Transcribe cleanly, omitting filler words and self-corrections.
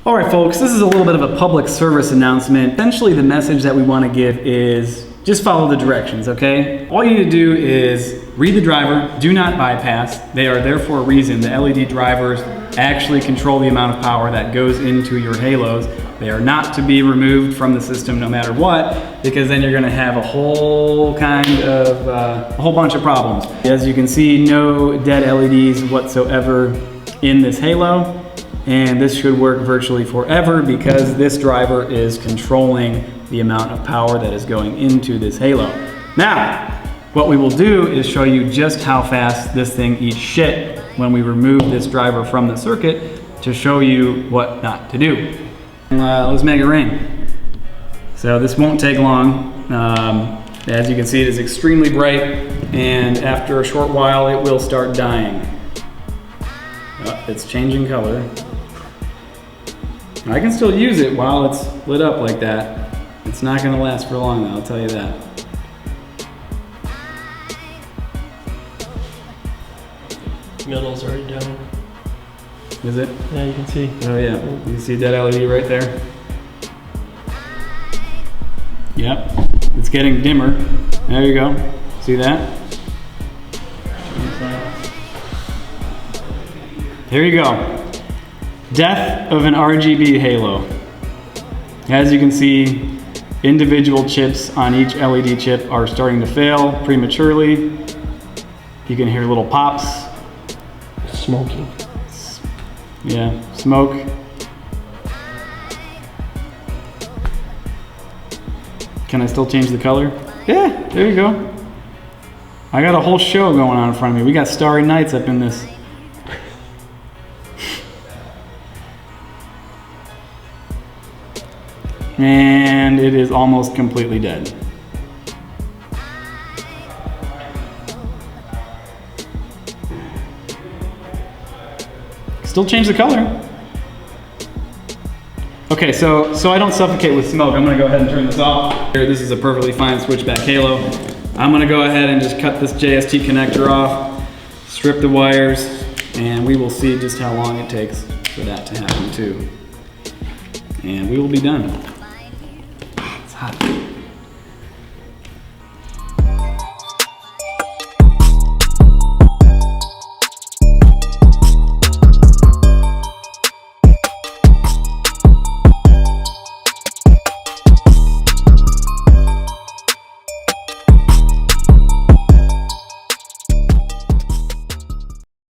All right, folks, this is a little bit of a public service announcement. Essentially, the message that we want to give is just follow the directions, okay? All you need to do is read the driver, do not bypass. They are there for a reason. The LED drivers actually control the amount of power that goes into your halos. They are not to be removed from the system no matter what, because then you're gonna have a whole bunch of problems. As you can see, no dead LEDs whatsoever in this halo, and this should work virtually forever because this driver is controlling the amount of power that is going into this halo. Now, what we will do is show you just how fast this thing eats shit when we remove this driver from the circuit to show you what not to do. Let's make it rain. So this won't take long. As you can see, it is extremely bright, and after a short while it will start dying. Oh, it's changing color. I can still use it while it's lit up like that. It's not gonna last for long though, I'll tell you that. Middle's already down. Is it? Yeah, you can see. Oh yeah, you can see that LED right there. Yep, it's getting dimmer. There you go, see that? There you go. Death of an RGB halo. As you can see, individual chips on each LED chip are starting to fail prematurely. You can hear little pops. Smoking. Yeah, smoke. Can I still change the color? Yeah, there you go. I got a whole show going on in front of me. We got starry nights up in this. And it is almost completely dead. Still change the color. Okay, so I don't suffocate with smoke, I'm gonna go ahead and turn this off. Here, this is a perfectly fine switchback halo. I'm gonna go ahead and just cut this JST connector off, strip the wires, and we will see just how long it takes for that to happen too. And we will be done. It's hot.